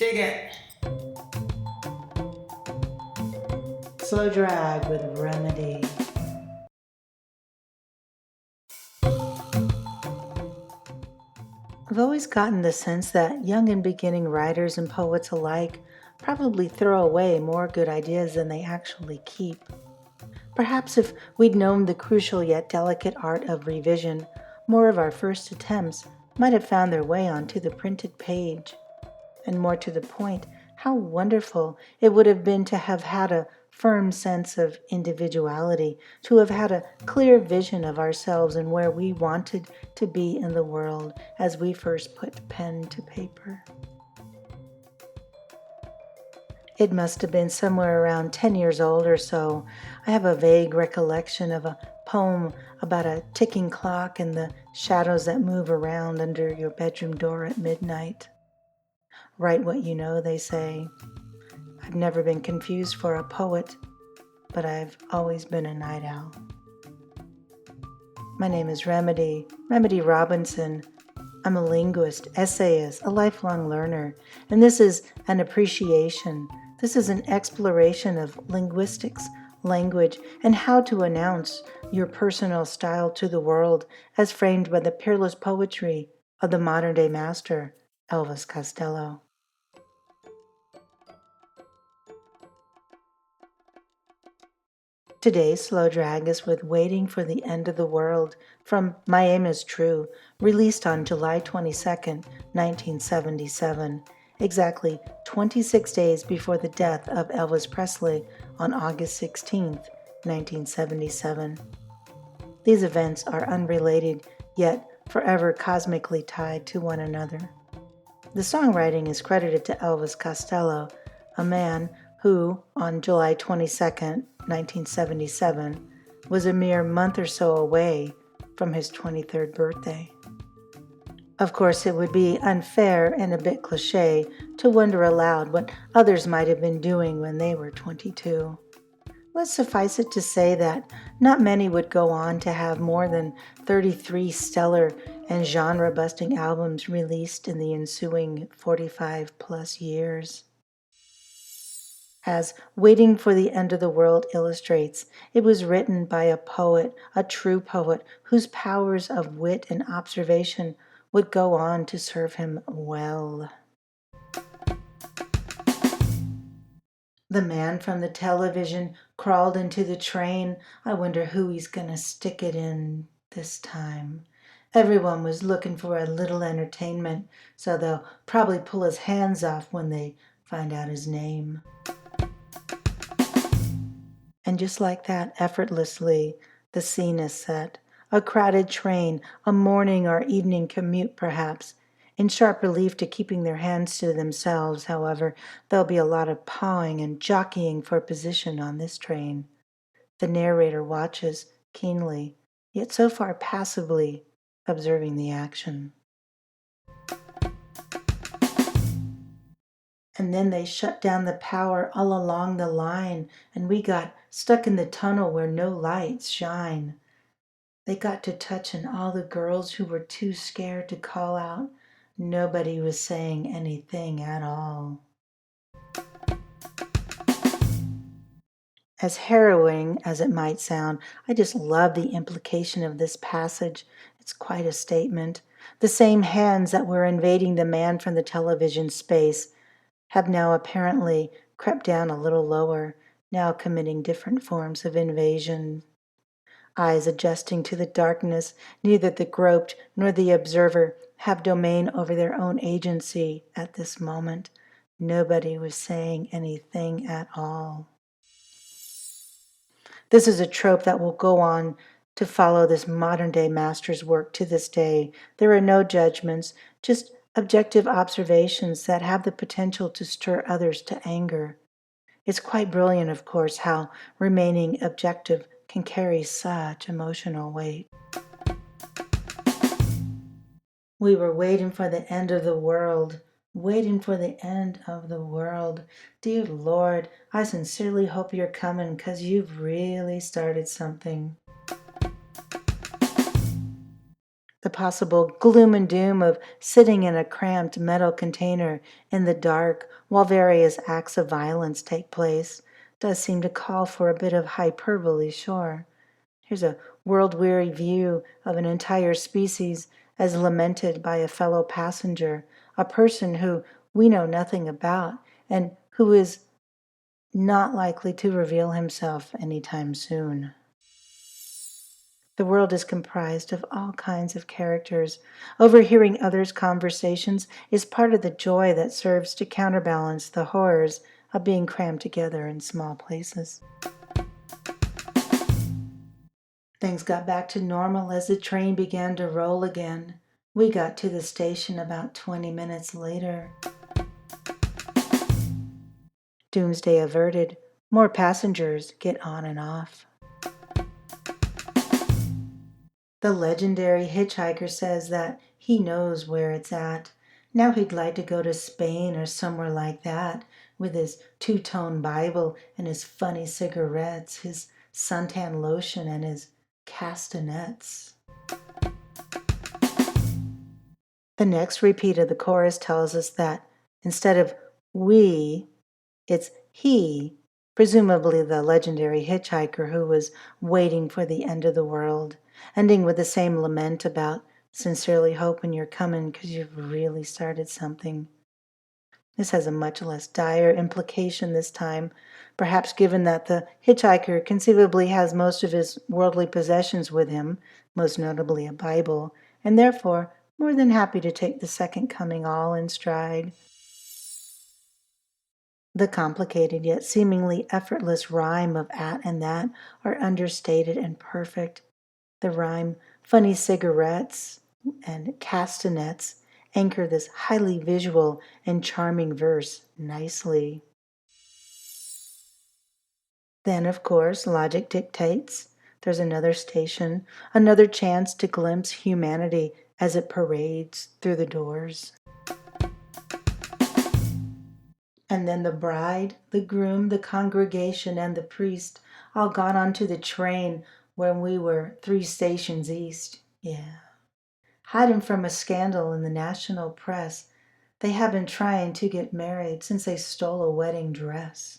Dig it. Slow drag with remedy. I've always gotten the sense that young and beginning writers and poets alike probably throw away more good ideas than they actually keep. Perhaps if we'd known the crucial yet delicate art of revision, more of our first attempts might have found their way onto the printed page. And more to the point, how wonderful it would have been to have had a firm sense of individuality, to have had a clear vision of ourselves and where we wanted to be in the world as we first put pen to paper. It must have been somewhere around 10 years old or so. I have a vague recollection of a poem about a ticking clock and the shadows that move around under your bedroom door at midnight. Write what you know, they say. I've never been confused for a poet, but I've always been a night owl. My name is Remedy Robinson. I'm a linguist, essayist, a lifelong learner, and this is an appreciation. This is an exploration of linguistics, language, and how to announce your personal style to the world as framed by the peerless poetry of the modern-day master, Elvis Costello. Today's slow drag is with Waiting for the End of the World from My Aim is True, released on July 22nd, 1977, exactly 26 days before the death of Elvis Presley on August 16th, 1977. These events are unrelated, yet forever cosmically tied to one another. The songwriting is credited to Elvis Costello, a man who, on July 22, 1977, was a mere month or so away from his 23rd birthday. Of course, it would be unfair and a bit cliché to wonder aloud what others might have been doing when they were 22. Let's suffice it to say that not many would go on to have more than 33 stellar and genre-busting albums released in the ensuing 45-plus years. As Waiting for the End of the World illustrates, it was written by a poet, a true poet, whose powers of wit and observation would go on to serve him well. The man from the television crawled into the train. I wonder who he's gonna stick it in this time. Everyone was looking for a little entertainment, so they'll probably pull his hands off when they find out his name. And just like that, effortlessly, the scene is set. A crowded train, a morning or evening commute perhaps. In sharp relief to keeping their hands to themselves, however, there'll be a lot of pawing and jockeying for position on this train. The narrator watches keenly, yet so far passively, observing the action. And then they shut down the power all along the line, and we got stuck in the tunnel where no lights shine. They got to touching all the girls who were too scared to call out. Nobody was saying anything at all. As harrowing as it might sound, I just love the implication of this passage. It's quite a statement. The same hands that were invading the man from the television space have now apparently crept down a little lower, now committing different forms of invasion. Eyes adjusting to the darkness, neither the groped nor the observer have domain over their own agency at this moment. Nobody was saying anything at all. This is a trope that will go on to follow this modern-day master's work to this day. There are no judgments, just objective observations that have the potential to stir others to anger. It's quite brilliant, of course, how remaining objective can carry such emotional weight. We were waiting for the end of the world, waiting for the end of the world. Dear Lord, I sincerely hope you're coming, 'cause you've really started something. The possible gloom and doom of sitting in a cramped metal container in the dark while various acts of violence take place does seem to call for a bit of hyperbole, sure. Here's a world-weary view of an entire species as lamented by a fellow passenger, a person who we know nothing about and who is not likely to reveal himself anytime soon. The world is comprised of all kinds of characters. Overhearing others' conversations is part of the joy that serves to counterbalance the horrors of being crammed together in small places. Things got back to normal as the train began to roll again. We got to the station about 20 minutes later. Doomsday averted. More passengers get on and off. The legendary hitchhiker says that he knows where it's at. Now he'd like to go to Spain or somewhere like that with his two-tone Bible and his funny cigarettes, his suntan lotion and his castanets. The next repeat of the chorus tells us that instead of we, it's he, presumably the legendary hitchhiker who was waiting for the end of the world, ending with the same lament about sincerely hoping you're coming because you've really started something. This has a much less dire implication this time, perhaps given that the hitchhiker conceivably has most of his worldly possessions with him, most notably a Bible, and therefore more than happy to take the second coming all in stride. The complicated yet seemingly effortless rhyme of at and that are understated and perfect. The rhyme, funny cigarettes and castanets, anchor this highly visual and charming verse nicely. Then, of course, logic dictates. There's another station, another chance to glimpse humanity as it parades through the doors. And then the bride, the groom, the congregation, and the priest all got onto the train when we were 3 stations east. Yeah. Hiding from a scandal in the national press, they have been trying to get married since they stole a wedding dress.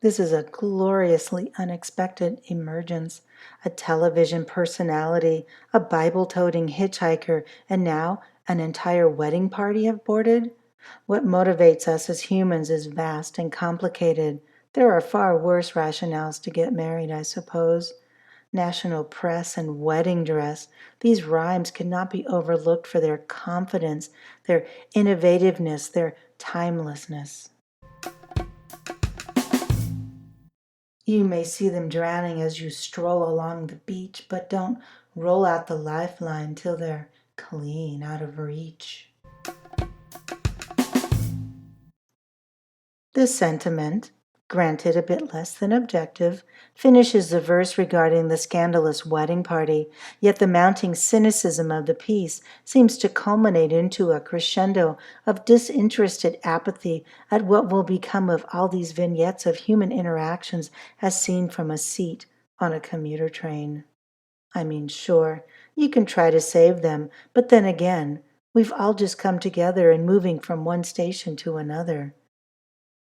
This is a gloriously unexpected emergence. A television personality, a Bible-toting hitchhiker, and now an entire wedding party have boarded? What motivates us as humans is vast and complicated. There are far worse rationales to get married, I suppose. National press and wedding dress. These rhymes cannot be overlooked for their confidence, their innovativeness, their timelessness. You may see them drowning as you stroll along the beach, but don't roll out the lifeline till they're clean out of reach. This sentiment, granted a bit less than objective, finishes the verse regarding the scandalous wedding party, yet the mounting cynicism of the piece seems to culminate into a crescendo of disinterested apathy at what will become of all these vignettes of human interactions as seen from a seat on a commuter train. I mean, sure, you can try to save them, but then again, we've all just come together and moving from one station to another.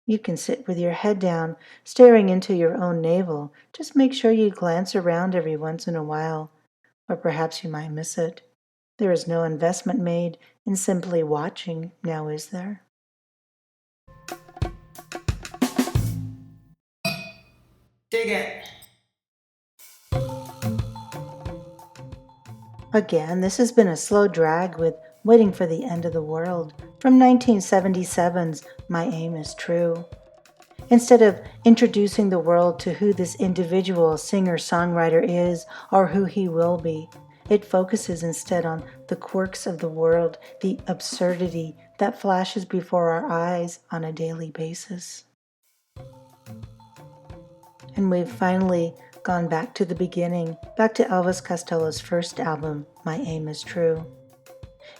You can sit with your head down, staring into your own navel. Just make sure you glance around every once in a while, or perhaps you might miss it. There is no investment made in simply watching, now is there? Dig it. Again, this has been a slow drag with Waiting for the End of the World from 1977's My Aim is True. Instead of introducing the world to who this individual singer-songwriter is or who he will be, it focuses instead on the quirks of the world, the absurdity that flashes before our eyes on a daily basis. And we've finally gone back to the beginning, back to Elvis Costello's first album, My Aim is True.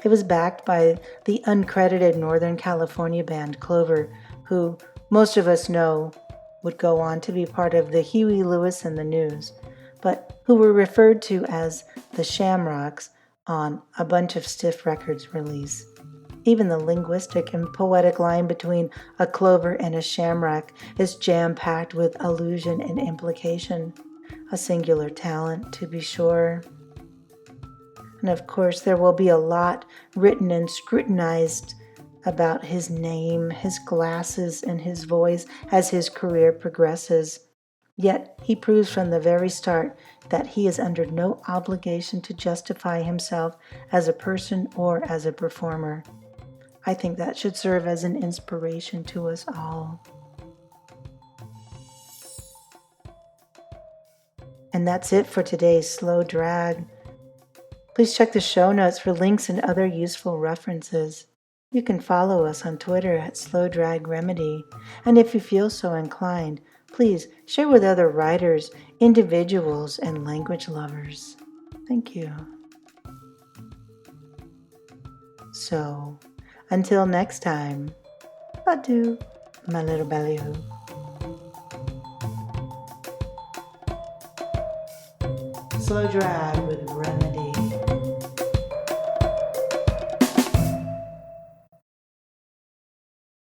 It was backed by the uncredited Northern California band Clover, who most of us know would go on to be part of the Huey Lewis and the News. but who were referred to as the Shamrocks on a bunch of Stiff Records release. Even the linguistic and poetic line between a clover and a shamrock is jam-packed with allusion and implication. A singular talent, to be sure. And of course, there will be a lot written and scrutinized about his name, his glasses, and his voice as his career progresses. Yet he proves from the very start that he is under no obligation to justify himself as a person or as a performer. I think that should serve as an inspiration to us all. And that's it for today's Slow Drag. Please check the show notes for links and other useful references. You can follow us on Twitter at Slow Drag Remedy. And if you feel so inclined, please share with other writers, individuals, and language lovers. Thank you. So, until next time, adieu, my little ballyhoo. Slow Drag with Remedy.